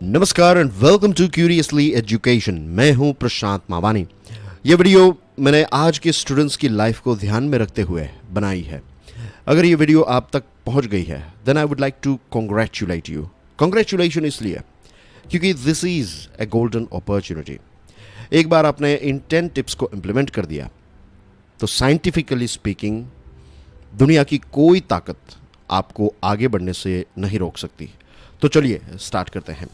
नमस्कार and welcome to curiously education. मैं हूं प्रशांत मावानी। ये वीडियो मैंने आज के स्टूडेंट्स की लाइफ को ध्यान में रखते हुए बनाई है। अगर ये वीडियो आप तक पहुंच गई है then I would like to congratulate you. Congratulation इसलिए क्योंकि this is a golden opportunity. एक बार आपने इन 10 टिप्स को इम्प्लीमेंट कर दिया तो साइंटिफिकली स्पीकिंग दुनिया की कोई ताकत आपको आगे बढ़ने से नहीं रोक सकती। तो चलिए स्टार्ट करते हैं।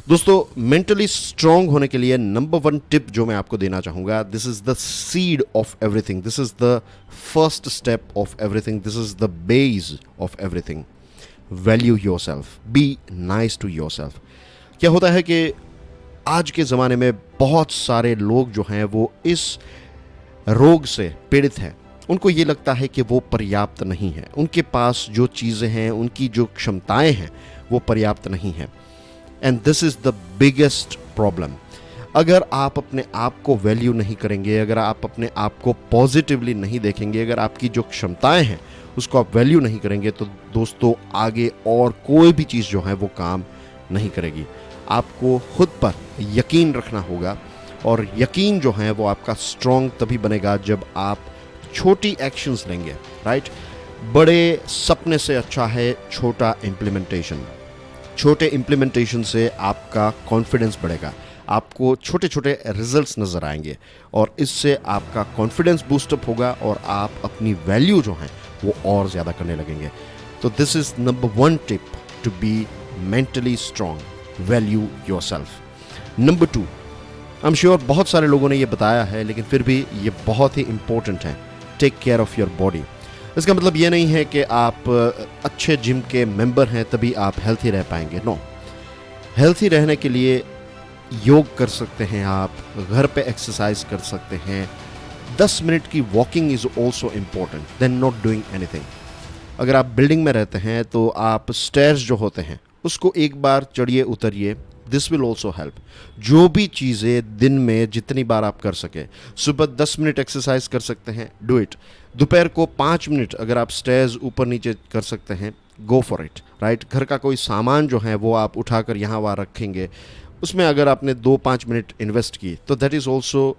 दोस्तों, मेंटली स्ट्रांग होने के लिए नंबर 1 टिप जो मैं आपको देना चाहूँगा, this is the seed of everything, this is the first step of everything, this is the base of everything. Value yourself, be nice to yourself. क्या होता है कि आज के ज़माने में बहुत सारे लोग जो हैं वो इस रोग से पीड़ित हैं। उनको ये लगता है कि वो पर्याप्त नहीं है, उनके पास जो चीज़ें हैं, उनकी जो क्षमताएं हैं वो पर्याप्त नहीं है। And this is the biggest problem. अगर आप अपने आप को वैल्यू नहीं करेंगे, अगर आप अपने आप को पॉजिटिवली नहीं देखेंगे, अगर आपकी जो क्षमताएं हैं उसको आप वैल्यू नहीं करेंगे तो दोस्तों आगे और कोई भी चीज़ जो है वो काम नहीं करेगी। आपको खुद पर यकीन रखना होगा और यकीन जो है वो आपका स्ट्रॉन्ग तभी बनेगा जब आप छोटी एक्शंस लेंगे, राइट। बड़े सपने से अच्छा है छोटा इम्प्लीमेंटेशन। छोटे इम्प्लीमेंटेशन से आपका कॉन्फिडेंस बढ़ेगा, आपको छोटे छोटे रिजल्ट्स नज़र आएंगे और इससे आपका कॉन्फिडेंस बूस्टअप होगा और आप अपनी वैल्यू जो है वो और ज़्यादा करने लगेंगे। तो this is number 1 tip to be mentally strong, value yourself. Number 2, I am sure बहुत सारे लोगों ने ये बताया है लेकिन फिर भी ये बहुत ही इंपॉर्टेंट है, take care of your body. इसका मतलब ये नहीं है कि आप अच्छे जिम के मेंबर हैं तभी आप हेल्थी रह पाएंगे। नो, हेल्थी रहने के लिए योग कर सकते हैं, आप घर पे एक्सरसाइज कर सकते हैं। 10 मिनट की walking is also important then not doing anything. अगर आप बिल्डिंग में रहते हैं तो आप स्टेयर्स जो होते हैं उसको एक बार चढ़िए उतरिए, दिस विल ऑल्सो हेल्प। जो भी चीज़ें दिन में जितनी बार आप कर सके, सुबह 10 मिनट एक्सरसाइज कर सकते हैं, डू इट। दोपहर को 5 मिनट अगर आप स्टेयर्स ऊपर नीचे कर सकते हैं, गो फॉर इट, राइट। घर का कोई सामान जो है वो आप उठाकर यहाँ वहाँ रखेंगे, उसमें अगर आपने 2-5 मिनट इन्वेस्ट की तो that is also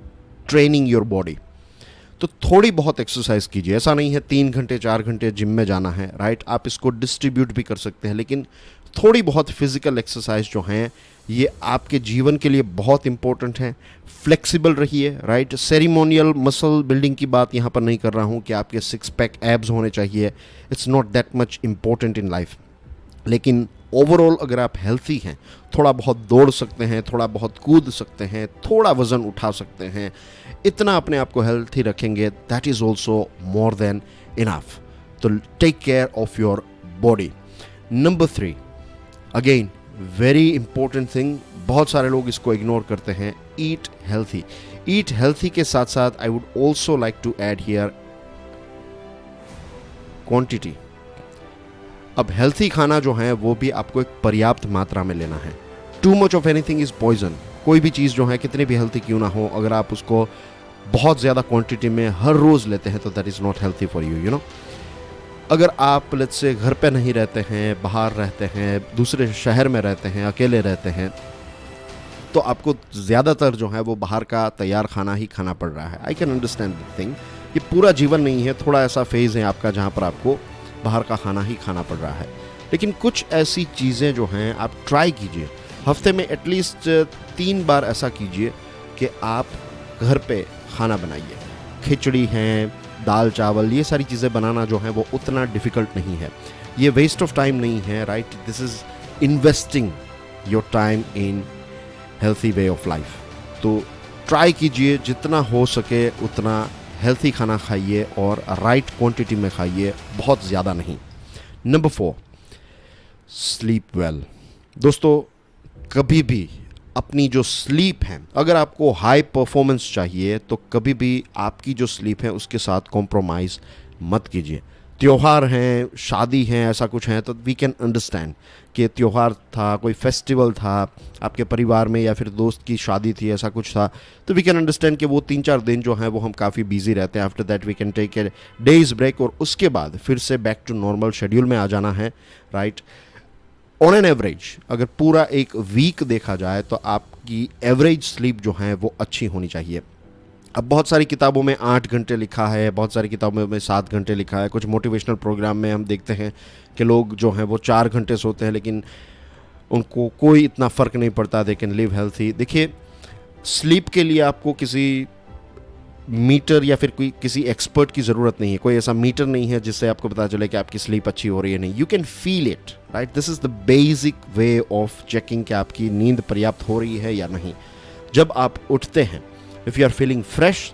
training your body. तो थोड़ी बहुत एक्सरसाइज कीजिए, ऐसा नहीं है 3 घंटे 4 घंटे जिम में जाना है, राइट। आप इसको डिस्ट्रीब्यूट भी कर सकते हैं, लेकिन थोड़ी बहुत फिजिकल एक्सरसाइज जो हैं ये आपके जीवन के लिए बहुत इंपॉर्टेंट है। फ्लेक्सिबल रहिए, राइट। सेरिमोनियल मसल बिल्डिंग की बात यहाँ पर नहीं कर रहा हूँ कि आपके 6 पैक एब्स होने चाहिए, it's not that much important in life. लेकिन ओवरऑल अगर आप हेल्थी हैं, थोड़ा बहुत दौड़ सकते हैं, थोड़ा बहुत कूद सकते हैं, थोड़ा वज़न उठा सकते हैं, इतना अपने आप को हेल्थी रखेंगे, that is also more than enough. तो take care of your body. Number 3, again very important thing, बहुत सारे लोग इसको इग्नोर करते हैं, ईट हेल्थी। ईट हेल्थी के साथ साथ I would also like to add here quantity. अब हेल्थी खाना जो है वो भी आपको एक पर्याप्त मात्रा में लेना है। Too much of anything is poison. कोई भी चीज़ जो है कितनी भी हेल्थी क्यों ना हो, अगर आप उसको बहुत ज़्यादा क्वांटिटी में हर रोज़ लेते हैं तो that is not healthy for you, you know. अगर आप लेट्स से घर पे नहीं रहते हैं, बाहर रहते हैं, दूसरे शहर में रहते हैं, अकेले रहते हैं, तो आपको ज़्यादातर जो है वो बाहर का तैयार खाना ही खाना पड़ रहा है। I can understand the thing, ये पूरा जीवन नहीं है, थोड़ा ऐसा फेज़ है आपका जहाँ पर आपको बाहर का खाना ही खाना पड़ रहा है। लेकिन कुछ ऐसी चीज़ें जो हैं आप ट्राई कीजिए, हफ्ते में एटलीस्ट 3 बार ऐसा कीजिए कि आप घर पे खाना बनाइए। खिचड़ी हैं, दाल चावल, ये सारी चीज़ें बनाना जो है वो उतना डिफ़िकल्ट नहीं है, ये वेस्ट ऑफ टाइम नहीं है, right. This is investing your time in healthy way of life. तो ट्राई कीजिए जितना हो सके उतना हेल्थी खाना खाइए और राइट क्वांटिटी में खाइए, बहुत ज़्यादा नहीं। Number 4, sleep well. दोस्तों, कभी भी अपनी जो स्लीप है, अगर आपको हाई परफॉर्मेंस चाहिए तो कभी भी आपकी जो स्लीप है उसके साथ कॉम्प्रोमाइज़ मत कीजिए। त्योहार हैं, शादी हैं, ऐसा कुछ है तो वी कैन अंडरस्टैंड कि त्योहार था, कोई फेस्टिवल था आपके परिवार में या फिर दोस्त की शादी थी, ऐसा कुछ था, तो वी कैन अंडरस्टैंड कि वो 3-4 दिन जो हैं वो हम काफ़ी बिजी रहते हैं। After that we can take a day's break और उसके बाद फिर से बैक टू नॉर्मल शेड्यूल में आ जाना है, राइट। ऑन एन एवरेज अगर पूरा एक वीक देखा जाए तो आपकी एवरेज स्लीप जो है वो अच्छी होनी चाहिए। अब बहुत सारी किताबों में 8 घंटे लिखा है, बहुत सारी किताबों में 7 घंटे लिखा है, कुछ मोटिवेशनल प्रोग्राम में हम देखते हैं कि लोग जो हैं वो 4 घंटे सोते हैं लेकिन उनको कोई इतना फ़र्क नहीं पड़ता, दे कैन लिव हेल्थी। देखिए, स्लीप के लिए आपको किसी मीटर या फिर कोई किसी एक्सपर्ट की ज़रूरत नहीं है, कोई ऐसा मीटर नहीं है जिससे आपको पता चले कि आपकी स्लीप अच्छी हो रही है नहीं। You can feel it, right. This is the basic way of checking कि आपकी नींद पर्याप्त हो रही है या नहीं। जब आप उठते हैं, if you are feeling fresh,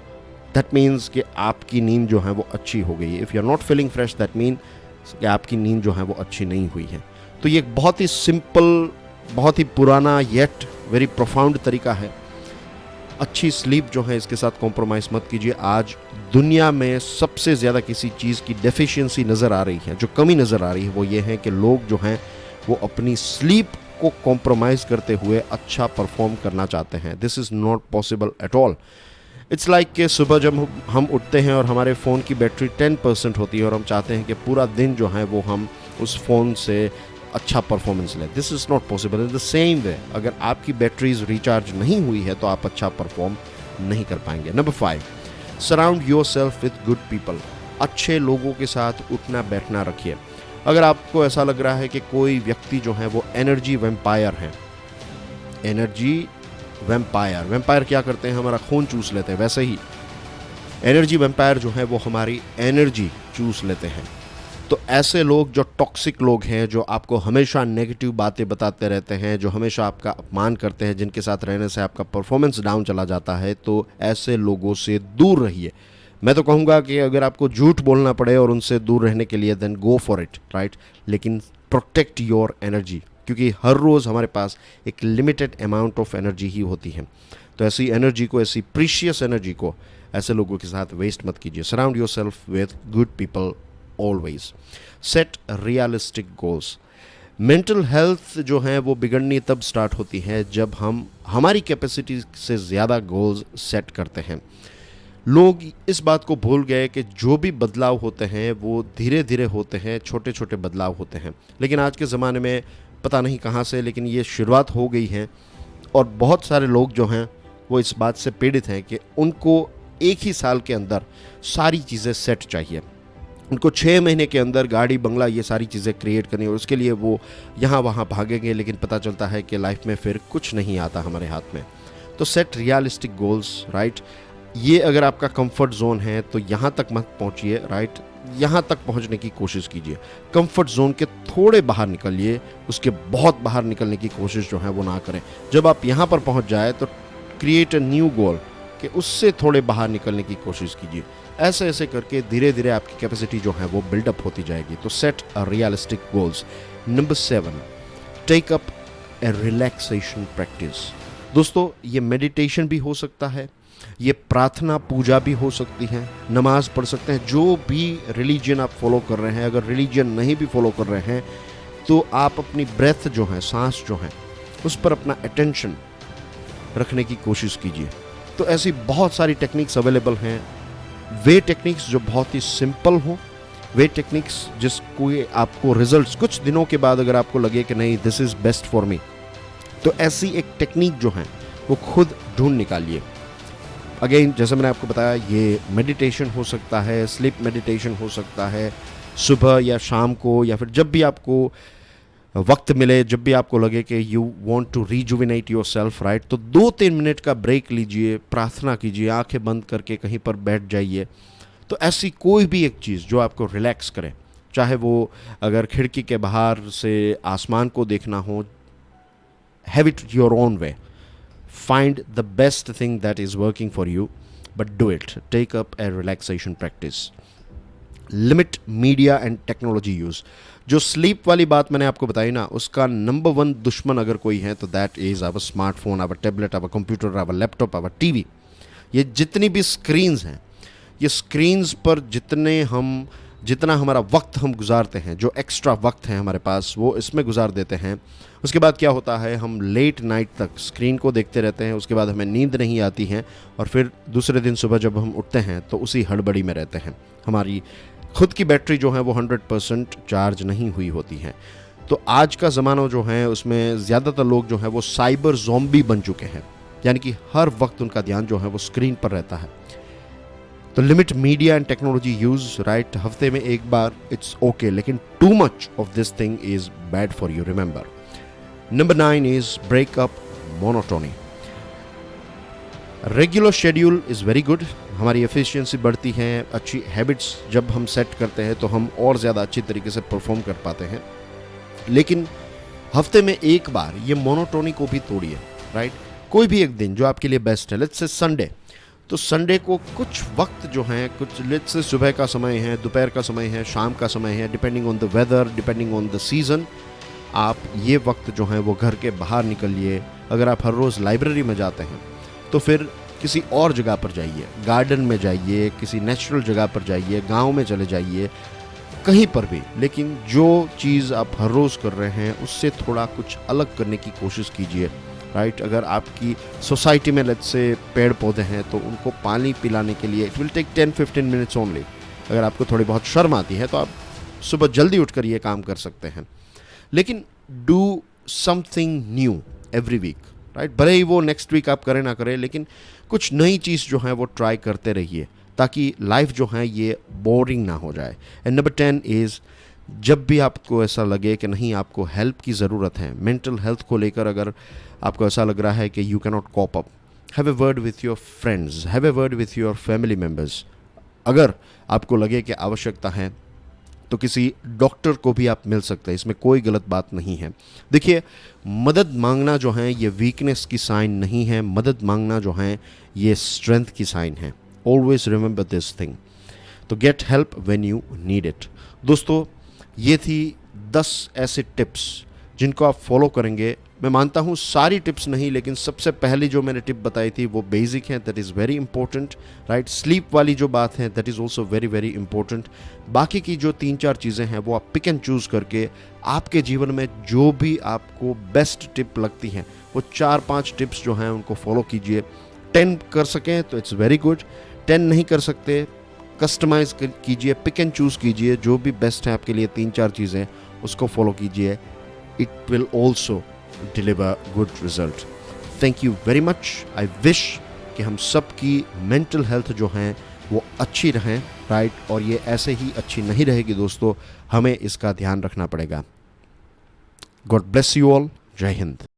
that means कि आपकी नींद जो है वो अच्छी हो गई है। If you are not feeling fresh, that means कि आपकी नींद जो है वो अच्छी नहीं हुई है। तो ये एक बहुत ही सिंपल, बहुत ही पुराना येट वेरी प्रोफाउंड तरीका है। अच्छी स्लीप जो है इसके साथ कॉम्प्रोमाइज़ मत कीजिए। आज दुनिया में सबसे ज़्यादा किसी चीज़ की डेफिशिएंसी नज़र आ रही है, जो कमी नज़र आ रही है, वो ये है कि लोग जो हैं वो अपनी स्लीप को कॉम्प्रोमाइज़ करते हुए अच्छा परफॉर्म करना चाहते हैं। This is not possible at all. It's like कि सुबह जब हम उठते हैं और हमारे फ़ोन की बैटरी 10% होती है और हम चाहते हैं कि पूरा दिन जो है वो हम उस फ़ोन से अच्छा परफॉर्मेंस लें। This is not possible. In the same way, अगर आपकी बैटरीज रिचार्ज नहीं हुई है तो आप अच्छा परफॉर्म नहीं कर पाएंगे। Number 5, surround your self with good people. अच्छे लोगों के साथ उठना बैठना रखिए। अगर आपको ऐसा लग रहा है कि कोई व्यक्ति जो है वो एनर्जी वैम्पायर है, एनर्जी वैम्पायर क्या करते हैं, हमारा खून चूस लेते हैं, वैसे ही एनर्जी वैम्पायर जो है वो हमारी एनर्जी चूस लेते हैं। तो ऐसे लोग जो टॉक्सिक लोग हैं, जो आपको हमेशा नेगेटिव बातें बताते रहते हैं, जो हमेशा आपका अपमान करते हैं, जिनके साथ रहने से आपका परफॉर्मेंस डाउन चला जाता है, तो ऐसे लोगों से दूर रहिए। मैं तो कहूँगा कि अगर आपको झूठ बोलना पड़े और उनसे दूर रहने के लिए, then go for it, right. लेकिन प्रोटेक्ट योर एनर्जी, क्योंकि हर रोज़ हमारे पास एक लिमिटेड अमाउंट ऑफ एनर्जी ही होती है। तो ऐसी एनर्जी को, ऐसी प्रीशियस एनर्जी को ऐसे लोगों के साथ वेस्ट मत कीजिए। Surround your self with good people always. Set realistic goals. Mental health जो है वो बिगड़नी तब स्टार्ट होती है जब हम हमारी कैपेसिटी से ज़्यादा गोल्स सेट करते हैं। लोग इस बात को भूल गए कि जो भी बदलाव होते हैं वो धीरे धीरे होते हैं, छोटे छोटे बदलाव होते हैं। लेकिन आज के ज़माने में पता नहीं कहाँ से, लेकिन ये शुरुआत हो गई है और बहुत सारे लोग जो हैं वो इस बात से पीड़ित हैं कि उनको एक ही साल के अंदर सारी चीज़ें सेट चाहिए। उनको 6 महीने के अंदर गाड़ी, बंगला, ये सारी चीज़ें क्रिएट करनी और उसके लिए वो यहाँ वहाँ भागेंगे, लेकिन पता चलता है कि लाइफ में फिर कुछ नहीं आता हमारे हाथ में। तो सेट रियलिस्टिक गोल्स, राइट। ये अगर आपका कंफर्ट जोन है तो यहाँ तक मत पहुँचिए, राइट। यहाँ तक पहुँचने की कोशिश कीजिए। कंफर्ट जोन के थोड़े बाहर निकलिए, उसके बहुत बाहर निकलने की कोशिश जो है वो ना करें। जब आप यहाँ पर पहुँच जाए तो क्रिएट अ न्यू गोल, कि उससे थोड़े बाहर निकलने की कोशिश कीजिए। ऐसे ऐसे करके धीरे धीरे आपकी कैपेसिटी जो है वो बिल्डअप होती जाएगी। तो set a realistic goals. Number 7, take up a relaxation practice. दोस्तों, ये मेडिटेशन भी हो सकता है, ये प्रार्थना पूजा भी हो सकती है, नमाज पढ़ सकते हैं, जो भी रिलीजन आप फॉलो कर रहे हैं। अगर रिलीजन नहीं भी फॉलो कर रहे हैं तो आप अपनी ब्रेथ जो है, सांस जो है, उस पर अपना अटेंशन रखने की कोशिश कीजिए। तो ऐसी बहुत सारी टेक्निक्स अवेलेबल हैं। वे टेक्निक्स जो बहुत ही सिंपल हो, वे टेक्निक्स जिसको आपको रिजल्ट्स कुछ दिनों के बाद अगर आपको लगे कि नहीं this is best for me, तो ऐसी एक टेक्निक जो है वो खुद ढूंढ निकालिए। अगेन, जैसे मैंने आपको बताया, ये मेडिटेशन हो सकता है, स्लीप मेडिटेशन हो सकता है, सुबह या शाम को, या फिर जब भी आपको वक्त मिले, जब भी आपको लगे कि you want to rejuvenate yourself, right. तो 2-3 मिनट का ब्रेक लीजिए, प्रार्थना कीजिए, आंखें बंद करके कहीं पर बैठ जाइए। तो ऐसी कोई भी एक चीज़ जो आपको रिलैक्स करे, चाहे वो अगर खिड़की के बाहर से आसमान को देखना हो, have it your own way. Find the best thing that is working for you, but do it. Take up a relaxation practice. Limit media and technology use. जो स्लीप वाली बात मैंने आपको बताई ना, उसका नंबर 1 दुश्मन अगर कोई है तो that is our smartphone, our tablet, our computer, our laptop, our TV. ये जितनी भी स्क्रीन्स हैं, ये स्क्रीन्स पर जितना हमारा वक्त हम गुजारते हैं, जो एक्स्ट्रा वक्त है हमारे पास, वो इसमें गुजार देते हैं। उसके बाद क्या होता है, हम लेट नाइट तक स्क्रीन को देखते रहते हैं, उसके बाद हमें नींद नहीं आती है और फिर दूसरे दिन सुबह जब हम उठते हैं तो उसी हड़बड़ी में रहते हैं। हमारी खुद की बैटरी जो है वो 100% चार्ज नहीं हुई होती है। तो आज का ज़माना जो है उसमें ज़्यादातर लोग जो हैं वो साइबर ज़ॉम्बी बन चुके हैं, यानी कि हर वक्त उनका ध्यान जो है वो स्क्रीन पर रहता है। तो limit media and technology use, right, हफ्ते में एक बार इट्स ओके, लेकिन too much of this thing is bad for you, remember. Number 9 is break up monotony. Regular schedule is very good, हमारी एफिशिएंसी बढ़ती है, अच्छी हैबिट्स जब हम सेट करते हैं तो हम और ज़्यादा अच्छी तरीके से परफॉर्म कर पाते हैं। लेकिन हफ्ते में एक बार ये मोनोटोनी को भी तोड़िए, राइट। कोई भी एक दिन जो आपके लिए बेस्ट है, लेट्स से संडे, तो संडे को कुछ वक्त जो है, कुछ लेट्स से सुबह का समय है, दोपहर का समय है, शाम का समय है, depending on the weather, depending on the season, आप ये वक्त जो है वो घर के बाहर निकलिए। अगर आप हर रोज़ लाइब्रेरी में जाते हैं तो फिर किसी और जगह पर जाइए, गार्डन में जाइए, किसी नेचुरल जगह पर जाइए, गांव में चले जाइए, कहीं पर भी, लेकिन जो चीज़ आप हर रोज़ कर रहे हैं उससे थोड़ा कुछ अलग करने की कोशिश कीजिए, राइट। अगर आपकी सोसाइटी में लेट्स से पेड़ पौधे हैं तो उनको पानी पिलाने के लिए it will take 10-15 minutes only. अगर आपको थोड़ी बहुत शर्म आती है तो आप सुबह जल्दी उठकर ये काम कर सकते हैं, लेकिन do something new every week, right. भले ही वो नेक्स्ट वीक आप करें ना करें, लेकिन कुछ नई चीज़ जो है वो ट्राई करते रहिए ताकि लाइफ जो है ये बोरिंग ना हो जाए। एंड नंबर 10 इज़, जब भी आपको ऐसा लगे कि नहीं आपको हेल्प की ज़रूरत है, मेंटल हेल्थ को लेकर अगर आपको ऐसा लग रहा है कि you can not cope up, have a word with your friends, have a word with your family members. अगर आपको लगे कि आवश्यकता है तो किसी डॉक्टर को भी आप मिल सकते हैं, इसमें कोई गलत बात नहीं है। देखिए, मदद मांगना जो है ये वीकनेस की साइन नहीं है, मदद मांगना जो है ये स्ट्रेंथ की साइन है। Always remember this thing. तो get help when you need it. दोस्तों, ये थी 10 ऐसे टिप्स जिनको आप फॉलो करेंगे। मैं मानता हूँ सारी टिप्स नहीं, लेकिन सबसे पहली जो मैंने टिप बताई थी वो बेसिक है, that is very important, right. Sleep वाली जो बात है that is also very very important. बाकी की जो 3-4 चीज़ें हैं वो आप पिक एंड चूज़ करके आपके जीवन में जो भी आपको बेस्ट टिप लगती हैं वो 4-5 टिप्स जो हैं उनको फॉलो कीजिए। 10 कर सकें तो इट्स वेरी गुड, 10 नहीं कर सकते कस्टमाइज़ कीजिए, पिक एंड चूज़ कीजिए, जो भी बेस्ट है आपके लिए 3-4 चीज़ें उसको फॉलो कीजिए। It will also deliver good result. Thank you very much. I wish कि हम सब की मेंटल हेल्थ जो हैं वो अच्छी रहें, राइट, और ये ऐसे ही अच्छी नहीं रहेगी दोस्तों, हमें इसका ध्यान रखना पड़ेगा। God bless you all. जय हिंद।